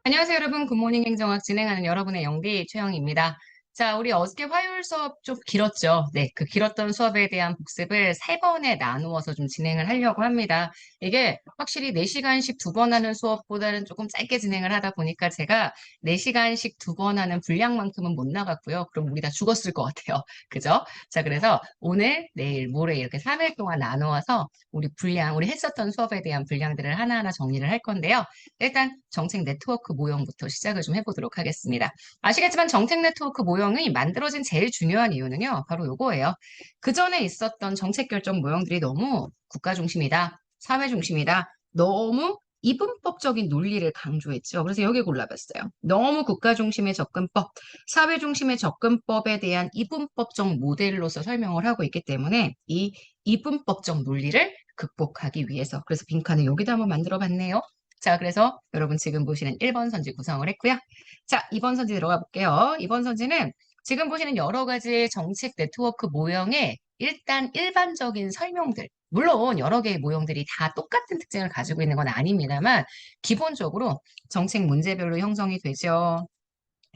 안녕하세요, 여러분. 굿모닝 행정학 진행하는 여러분의 영디 최영입니다. 자, 우리 어저께 화요일 수업 좀 길었죠? 네, 그 길었던 수업에 대한 복습을 세 번에 나누어서 좀 진행을 하려고 합니다. 이게 확실히 4시간씩 두 번 하는 수업보다는 조금 짧게 진행을 하다 보니까 제가 4시간씩 두 번 하는 분량만큼은 못 나갔고요. 그럼 우리 다 죽었을 것 같아요. 그죠? 자, 그래서 오늘, 내일, 모레 이렇게 3일 동안 나누어서 우리 했었던 수업에 대한 분량들을 하나하나 정리를 할 건데요. 일단 정책 네트워크 모형부터 시작을 좀 해보도록 하겠습니다. 아시겠지만 정책 네트워크 모형이 만들어진 제일 중요한 이유는요, 바로 요거예요. 그 전에 있었던 정책 결정 모형들이 너무 국가 중심이다, 사회 중심이다, 너무 이분법적인 논리를 강조했죠. 그래서 여기 골라봤어요. 너무 국가 중심의 접근법, 사회 중심의 접근법에 대한 이분법적 모델로서 설명을 하고 있기 때문에 이 이분법적 논리를 극복하기 위해서 그래서 빈칸을 여기다 한번 만들어 봤네요. 자, 그래서 여러분 지금 보시는 1번 선지 구성을 했고요. 자, 2번 선지 들어가 볼게요. 2번 선지는 지금 보시는 여러 가지 정책 네트워크 모형의 일단 일반적인 설명들, 물론 여러 개의 모형들이 다 똑같은 특징을 가지고 있는 건 아닙니다만 기본적으로 정책 문제별로 형성이 되죠.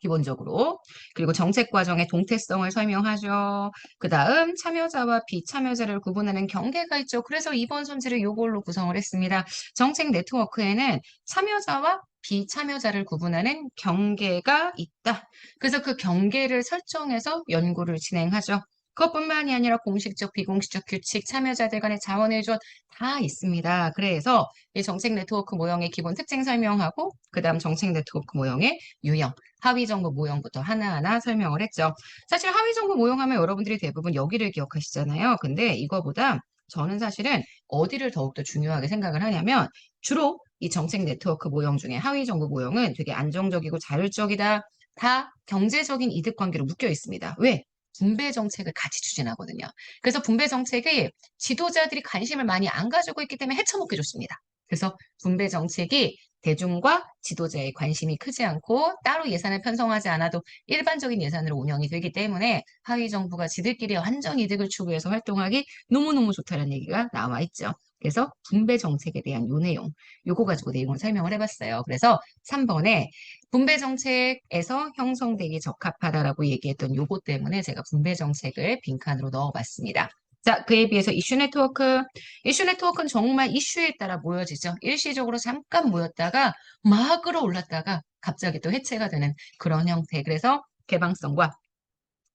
기본적으로. 그리고 정책 과정의 동태성을 설명하죠. 그 다음 참여자와 비참여자를 구분하는 경계가 있죠. 그래서 이번 선지를 요걸로 구성을 했습니다. 정책 네트워크에는 참여자와 비참여자를 구분하는 경계가 있다. 그래서 그 경계를 설정해서 연구를 진행하죠. 그것뿐만이 아니라 공식적, 비공식적 규칙, 참여자들 간의 자원의 조언 다 있습니다. 그래서 이 정책 네트워크 모형의 기본 특징 설명하고 그 다음 정책 네트워크 모형의 유형, 하위 정보 모형부터 하나하나 설명을 했죠. 사실 하위 정보 모형하면 여러분들이 대부분 여기를 기억하시잖아요. 근데 이거보다 저는 사실은 어디를 더욱더 중요하게 생각을 하냐면 주로 이 정책 네트워크 모형 중에 하위 정보 모형은 되게 안정적이고 자율적이다. 다 경제적인 이득 관계로 묶여 있습니다. 왜? 분배 정책을 같이 추진하거든요. 그래서 분배 정책이 지도자들이 관심을 많이 안 가지고 있기 때문에 헤쳐먹기 좋습니다. 그래서 분배 정책이 대중과 지도자의 관심이 크지 않고 따로 예산을 편성하지 않아도 일반적인 예산으로 운영이 되기 때문에 하위 정부가 지들끼리 완전 이득을 추구해서 활동하기 너무너무 좋다는 얘기가 나와 있죠. 그래서 분배 정책에 대한 요 내용, 요거 가지고 내용을 설명을 해봤어요. 그래서 3번에 분배 정책에서 형성되기 적합하다라고 얘기했던 요거 때문에 제가 분배 정책을 빈칸으로 넣어봤습니다. 자, 그에 비해서 이슈 네트워크. 이슈 네트워크는 정말 이슈에 따라 모여지죠. 일시적으로 잠깐 모였다가 막 끌어올랐다가 갑자기 또 해체가 되는 그런 형태. 그래서 개방성과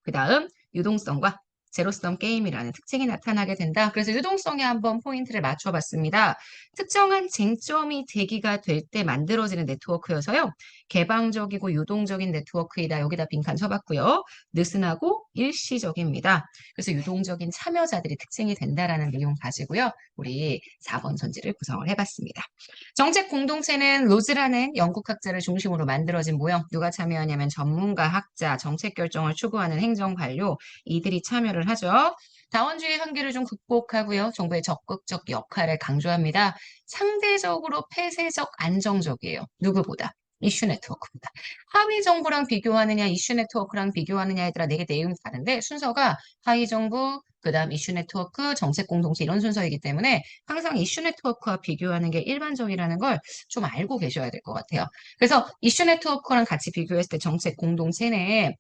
그 다음 유동성과 제로섬 게임이라는 특징이 나타나게 된다. 그래서 유동성에 한번 포인트를 맞춰봤습니다. 특정한 쟁점이 대기가 될 때 만들어지는 네트워크여서요. 개방적이고 유동적인 네트워크이다. 여기다 빈칸 쳐봤고요. 느슨하고 일시적입니다. 그래서 유동적인 참여자들이 특징이 된다라는 내용 가지고요. 우리 4번 선지를 구성을 해봤습니다. 정책 공동체는 로즈라는 영국학자를 중심으로 만들어진 모형. 누가 참여하냐면 전문가, 학자, 정책 결정을 추구하는 행정관료, 이들이 참여를 하죠. 다원주의 한계를 좀 극복하고요. 정부의 적극적 역할을 강조합니다. 상대적으로 폐쇄적, 안정적이에요. 누구보다. 이슈 네트워크보다. 하위 정부랑 비교하느냐, 이슈 네트워크랑 비교하느냐에 따라 내게 내용이 다른데 순서가 하위 정부, 그다음 이슈 네트워크, 정책 공동체 이런 순서이기 때문에 항상 이슈 네트워크와 비교하는 게 일반적이라는 걸 좀 알고 계셔야 될 것 같아요. 그래서 이슈 네트워크랑 같이 비교했을 때 정책 공동체 내에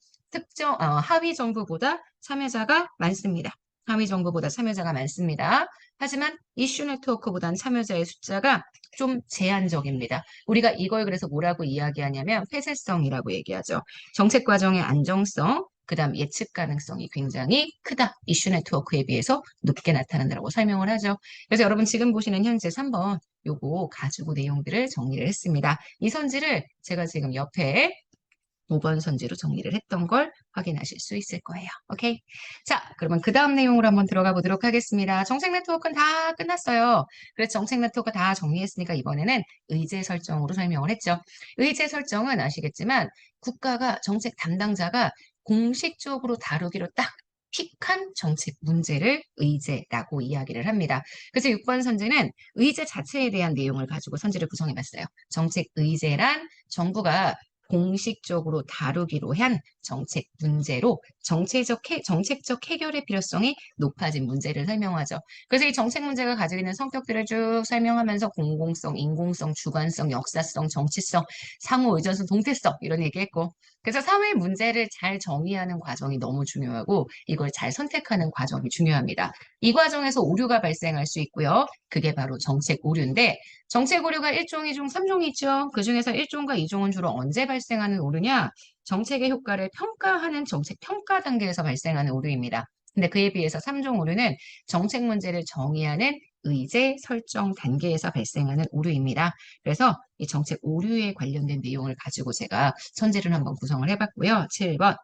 하위 정부보다 참여자가 많습니다. 하위 정부보다 참여자가 많습니다. 하지만 이슈 네트워크보다는 참여자의 숫자가 좀 제한적입니다. 우리가 이걸 그래서 뭐라고 이야기하냐면 폐쇄성이라고 얘기하죠. 정책 과정의 안정성, 그다음 예측 가능성이 굉장히 크다. 이슈 네트워크에 비해서 높게 나타난다고 설명을 하죠. 그래서 여러분 지금 보시는 현재 3번 요거 가지고 내용들을 정리를 했습니다. 이 선지를 제가 지금 옆에 5번 선지로 정리를 했던 걸 확인하실 수 있을 거예요. 오케이? 자, 그러면 그 다음 내용으로 한번 들어가 보도록 하겠습니다. 정책 네트워크는 다 끝났어요. 그래서 정책 네트워크 다 정리했으니까 이번에는 의제 설정으로 설명을 했죠. 의제 설정은 아시겠지만 국가가 정책 담당자가 공식적으로 다루기로 딱 픽한 정책 문제를 의제라고 이야기를 합니다. 그래서 6번 선지는 의제 자체에 대한 내용을 가지고 선지를 구성해 봤어요. 정책 의제란 정부가 공식적으로 다루기로 한 정책 문제로 정책적 해결의 필요성이 높아진 문제를 설명하죠. 그래서 이 정책 문제가 가지고 있는 성격들을 쭉 설명하면서 공공성, 인공성, 주관성, 역사성, 정치성, 상호 의존성, 동태성 이런 얘기했고 그래서 사회 문제를 잘 정의하는 과정이 너무 중요하고 이걸 잘 선택하는 과정이 중요합니다. 이 과정에서 오류가 발생할 수 있고요. 그게 바로 정책 오류인데 정책 오류가 1종, 2종, 3종이 있죠. 그중에서 1종과 2종은 주로 언제 발생하는 오류냐? 정책의 효과를 평가하는 정책 평가 단계에서 발생하는 오류입니다. 근데 그에 비해서 3종 오류는 정책 문제를 정의하는 의제 설정 단계에서 발생하는 오류입니다. 그래서 이 정책 오류에 관련된 내용을 가지고 제가 선지를 한번 구성을 해봤고요. 7번.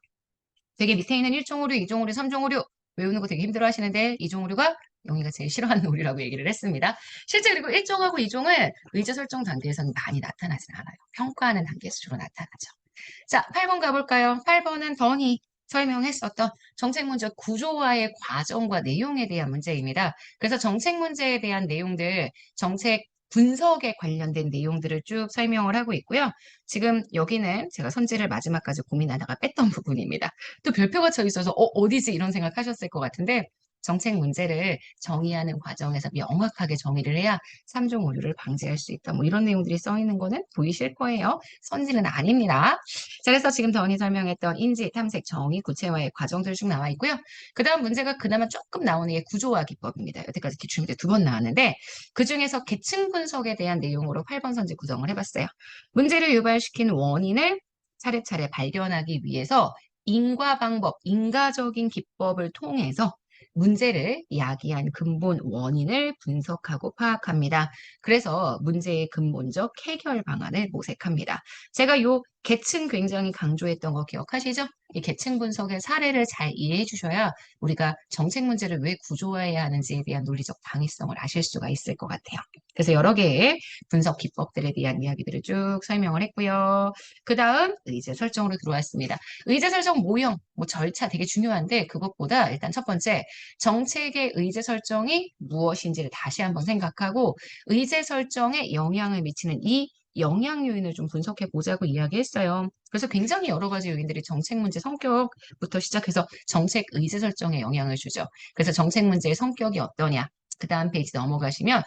되게 밑에 있는 1종 오류, 2종 오류, 3종 오류 외우는 거 되게 힘들어 하시는데 2종 오류가 영희가 제일 싫어하는 오류라고 얘기를 했습니다. 실제 그리고 1종하고 2종은 의제 설정 단계에서는 많이 나타나진 않아요. 평가하는 단계에서 주로 나타나죠. 자, 8번 가볼까요? 8번은 던이 설명했었던 정책 문제 구조화의 과정과 내용에 대한 문제입니다. 그래서 정책 문제에 대한 내용들, 정책 분석에 관련된 내용들을 쭉 설명을 하고 있고요. 지금 여기는 제가 선지를 마지막까지 고민하다가 뺐던 부분입니다. 또 별표가 쳐 있어서 어디지 이런 생각하셨을 것 같은데 정책 문제를 정의하는 과정에서 명확하게 정의를 해야 3종 오류를 방지할 수 있다. 뭐 이런 내용들이 써 있는 거는 보이실 거예요. 선지는 아닙니다. 자, 그래서 지금 던이 설명했던 인지, 탐색, 정의, 구체화의 과정들 쭉 나와 있고요. 그 다음 문제가 그나마 조금 나오는 게 구조화 기법입니다. 여태까지 기출문제 2번 나왔는데 그중에서 계층 분석에 대한 내용으로 8번 선지 구성을 해봤어요. 문제를 유발시킨 원인을 차례차례 발견하기 위해서 인과 방법, 인과적인 기법을 통해서 문제를 야기한 근본 원인을 분석하고 파악합니다. 그래서 문제의 근본적 해결 방안을 모색합니다. 제가 요 계층 굉장히 강조했던 거 기억하시죠? 이 계층 분석의 사례를 잘 이해해 주셔야 우리가 정책 문제를 왜 구조화해야 하는지에 대한 논리적 당위성을 아실 수가 있을 것 같아요. 그래서 여러 개의 분석 기법들에 대한 이야기들을 쭉 설명을 했고요. 그 다음 의제 설정으로 들어왔습니다. 의제 설정 모형, 뭐 절차 되게 중요한데 그것보다 일단 첫 번째 정책의 의제 설정이 무엇인지를 다시 한번 생각하고 의제 설정에 영향을 미치는 이 영향 요인을 좀 분석해 보자고 이야기했어요. 그래서 굉장히 여러 가지 요인들이 정책 문제 성격부터 시작해서 정책 의제 설정에 영향을 주죠. 그래서 정책 문제의 성격이 어떠냐? 그 다음 페이지 넘어가시면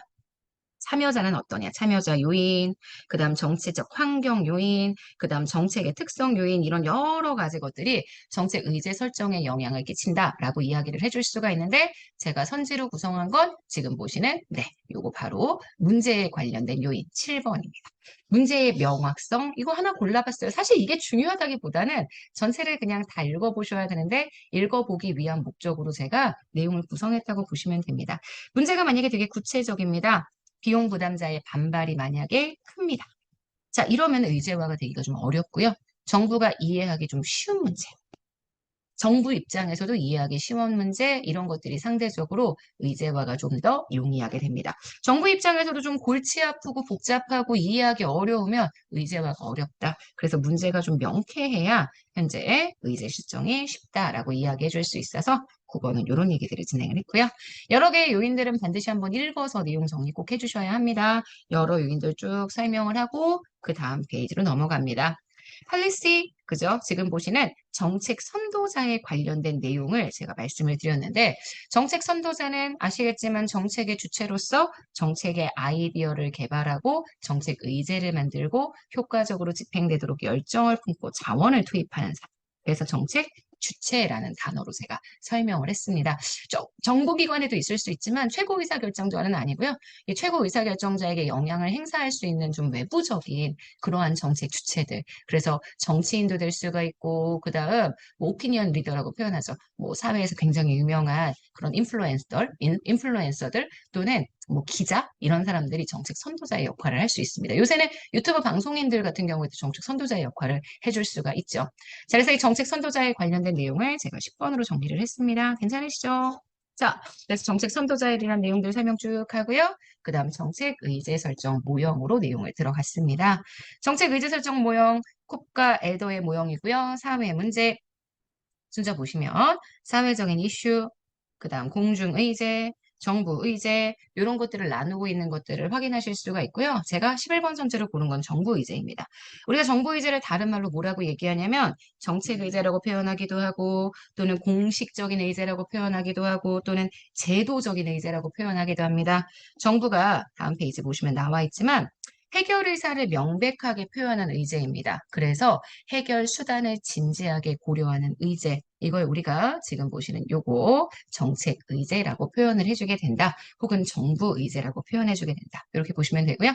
참여자는 어떠냐? 참여자 요인, 그 다음 정치적 환경 요인, 그 다음 정책의 특성 요인, 이런 여러 가지 것들이 정책 의제 설정에 영향을 끼친다라고 이야기를 해줄 수가 있는데 제가 선지로 구성한 건 지금 보시는 요거 바로 문제에 관련된 요인 7번입니다. 문제의 명확성, 이거 하나 골라봤어요. 사실 이게 중요하다기보다는 전체를 그냥 다 읽어보셔야 되는데 읽어보기 위한 목적으로 제가 내용을 구성했다고 보시면 됩니다. 문제가 만약에 되게 구체적입니다. 비용 부담자의 반발이 만약에 큽니다. 자, 이러면 의제화가 되기가 좀 어렵고요. 정부가 이해하기 좀 쉬운 문제. 정부 입장에서도 이해하기 쉬운 문제, 이런 것들이 상대적으로 의제화가 좀 더 용이하게 됩니다. 정부 입장에서도 좀 골치 아프고 복잡하고 이해하기 어려우면 의제화가 어렵다. 그래서 문제가 좀 명쾌해야 현재 의제 실정이 쉽다라고 이야기해 줄 수 있어서 9번은 이런 얘기들을 진행을 했고요. 여러 개의 요인들은 반드시 한번 읽어서 내용 정리 꼭 해주셔야 합니다. 여러 요인들 쭉 설명을 하고 그 다음 페이지로 넘어갑니다. 팔리시, 그죠? 지금 보시는 정책 선도자에 관련된 내용을 제가 말씀을 드렸는데 정책 선도자는 아시겠지만 정책의 주체로서 정책의 아이디어를 개발하고 정책 의제를 만들고 효과적으로 집행되도록 열정을 품고 자원을 투입하는 사람. 그래서 정책 주체라는 단어로 제가 설명을 했습니다. 정부기관에도 있을 수 있지만 최고의사결정자는 아니고요. 이 최고의사결정자에게 영향을 행사할 수 있는 좀 외부적인 그러한 정책 주체들. 그래서 정치인도 될 수가 있고 그다음 뭐 오피니언 리더라고 표현하죠. 뭐 사회에서 굉장히 유명한 그런 인플루엔서들 또는 뭐 기자 이런 사람들이 정책 선도자의 역할을 할 수 있습니다. 요새는 유튜브 방송인들 같은 경우에도 정책 선도자의 역할을 해줄 수가 있죠. 자, 그래서 이 정책 선도자에 관련된 내용을 제가 10번으로 정리를 했습니다. 괜찮으시죠? 자, 그래서 정책 선도자에 대한 내용들 설명 쭉 하고요. 그 다음 정책 의제 설정 모형으로 내용을 들어갔습니다. 정책 의제 설정 모형, 콥과 에더의 모형이고요. 사회 문제 순서 보시면 사회적인 이슈, 그 다음 공중의제, 정부 의제 이런 것들을 나누고 있는 것들을 확인하실 수가 있고요. 제가 11번 선지로 고른 건 정부 의제입니다. 우리가 정부 의제를 다른 말로 뭐라고 얘기하냐면 정책 의제라고 표현하기도 하고 또는 공식적인 의제라고 표현하기도 하고 또는 제도적인 의제라고 표현하기도 합니다. 정부가 다음 페이지 보시면 나와 있지만 해결 의사를 명백하게 표현한 의제입니다. 그래서 해결 수단을 진지하게 고려하는 의제. 이걸 우리가 지금 보시는 요거 정책 의제라고 표현을 해주게 된다. 혹은 정부 의제라고 표현해주게 된다. 이렇게 보시면 되고요.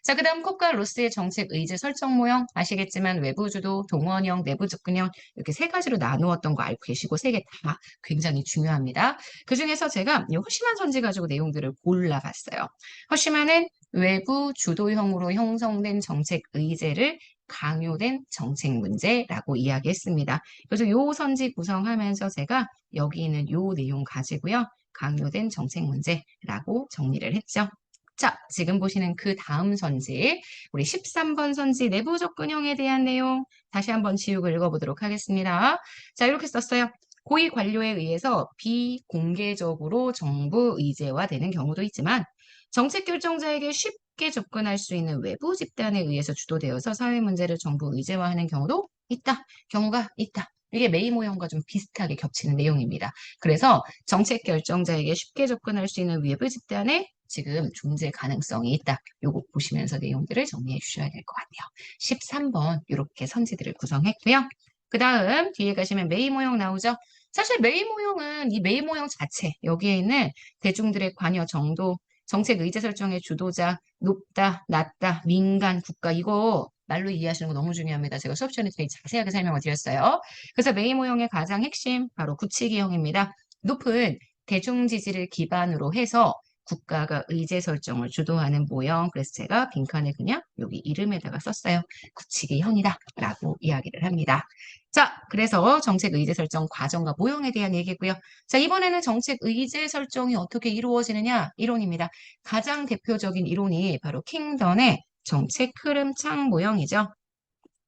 자, 그 다음 콕과 로스의 정책 의제 설정 모형 아시겠지만 외부 주도, 동원형, 내부 접근형 이렇게 세 가지로 나누었던 거 알고 계시고 세 개 다 굉장히 중요합니다. 그중에서 제가 이 허심한 선지 가지고 내용들을 골라봤어요. 허심한은 외부 주도형으로 형성된 정책 의제를 강요된 정책 문제라고 이야기했습니다. 그래서 요 선지 구성하면서 제가 여기 있는 요 내용 가지고요. 강요된 정책 문제라고 정리를 했죠. 자, 지금 보시는 그 다음 선지, 우리 13번 선지 내부 접근형에 대한 내용 다시 한번 지우고 읽어보도록 하겠습니다. 자, 이렇게 썼어요. 고위 관료에 의해서 비공개적으로 정부 의제화되는 경우도 있지만 정책 결정자에게 쉽게 접근할 수 있는 외부 집단에 의해서 주도되어서 사회 문제를 정부 의제화하는 경우도 있다. 경우가 있다. 이게 메이 모형과 좀 비슷하게 겹치는 내용입니다. 그래서 정책 결정자에게 쉽게 접근할 수 있는 외부 집단에 지금 존재 가능성이 있다. 요거 보시면서 내용들을 정리해 주셔야 될 것 같아요. 13번 이렇게 선지들을 구성했고요. 그 다음 뒤에 가시면 메이 모형 나오죠. 사실 메이 모형은 이 메이 모형 자체 여기에 있는 대중들의 관여 정도 정책 의제 설정의 주도자, 높다, 낮다, 민간, 국가 이거 말로 이해하시는 거 너무 중요합니다. 제가 수업 시간에 되게 자세하게 설명을 드렸어요. 그래서 메이 모형의 가장 핵심 바로 구치기형입니다. 높은 대중 지지를 기반으로 해서 국가가 의제 설정을 주도하는 모형. 그래서 제가 빈칸에 그냥 여기 이름에다가 썼어요. 구치기형이다 라고 이야기를 합니다. 자, 그래서 정책 의제 설정 과정과 모형에 대한 얘기고요. 자, 이번에는 정책 의제 설정이 어떻게 이루어지느냐 이론입니다. 가장 대표적인 이론이 바로 킹던의 정책 흐름 창 모형이죠.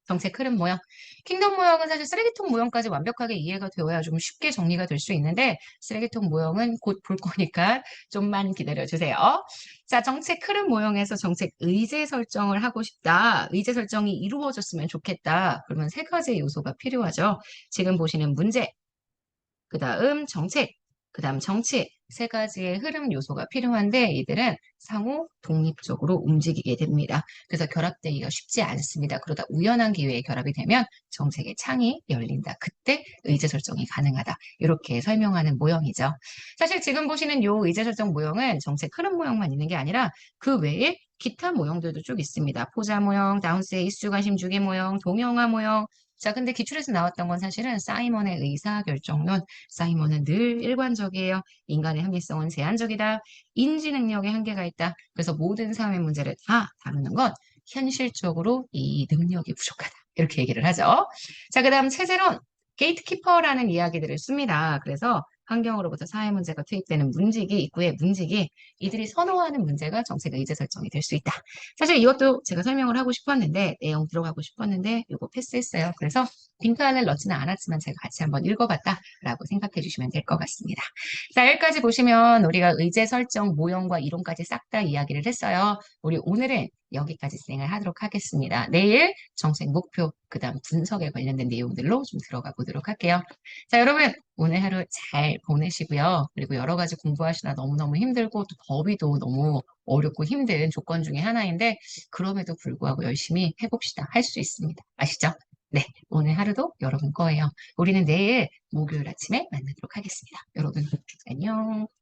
정책 흐름 모형. 킹덤 모형은 사실 쓰레기통 모형까지 완벽하게 이해가 되어야 좀 쉽게 정리가 될 수 있는데 쓰레기통 모형은 곧 볼 거니까 좀만 기다려 주세요. 자, 정책 흐름 모형에서 정책 의제 설정을 하고 싶다. 의제 설정이 이루어졌으면 좋겠다. 그러면 세 가지 요소가 필요하죠. 지금 보시는 문제, 그 다음 정책, 그 다음 정치 세 가지의 흐름 요소가 필요한데 이들은 상호 독립적으로 움직이게 됩니다. 그래서 결합되기가 쉽지 않습니다. 그러다 우연한 기회에 결합이 되면 정책의 창이 열린다. 그때 의제 설정이 가능하다. 이렇게 설명하는 모형이죠. 사실 지금 보시는 이 의제 설정 모형은 정책 흐름 모형만 있는 게 아니라 그 외에 기타 모형들도 쭉 있습니다. 포자 모형, 다운스의 이슈 관심 주기 모형, 동영화 모형. 자, 근데 기출에서 나왔던 건 사실은 사이먼의 의사결정론. 사이먼은 늘 일관적이에요. 인간의 합리성은 제한적이다. 인지 능력에 한계가 있다. 그래서 모든 사회 문제를 다 다루는 건 현실적으로 이 능력이 부족하다. 이렇게 얘기를 하죠. 자, 그 다음 체제론. 게이트키퍼라는 이야기들을 씁니다. 그래서 환경으로부터 사회 문제가 투입되는 문지기, 입구의 문지기, 이들이 선호하는 문제가 정책 의제 설정이 될 수 있다. 사실 이것도 제가 설명을 하고 싶었는데, 내용 들어가고 싶었는데, 이거 패스했어요. 그래서 빈칸을 넣지는 않았지만 제가 같이 한번 읽어봤다라고 생각해 주시면 될 것 같습니다. 자, 여기까지 보시면 우리가 의제 설정, 모형과 이론까지 싹 다 이야기를 했어요. 우리 오늘은 여기까지 진행을 하도록 하겠습니다. 내일 정책 목표, 그 다음 분석에 관련된 내용들로 좀 들어가 보도록 할게요. 자, 여러분, 오늘 하루 잘 보내시고요. 그리고 여러 가지 공부하시다 너무너무 힘들고 또 더위도 너무 어렵고 힘든 조건 중에 하나인데 그럼에도 불구하고 열심히 해봅시다. 할 수 있습니다. 아시죠? 네, 오늘 하루도 여러분 거예요. 우리는 내일 목요일 아침에 만나도록 하겠습니다. 여러분, 안녕.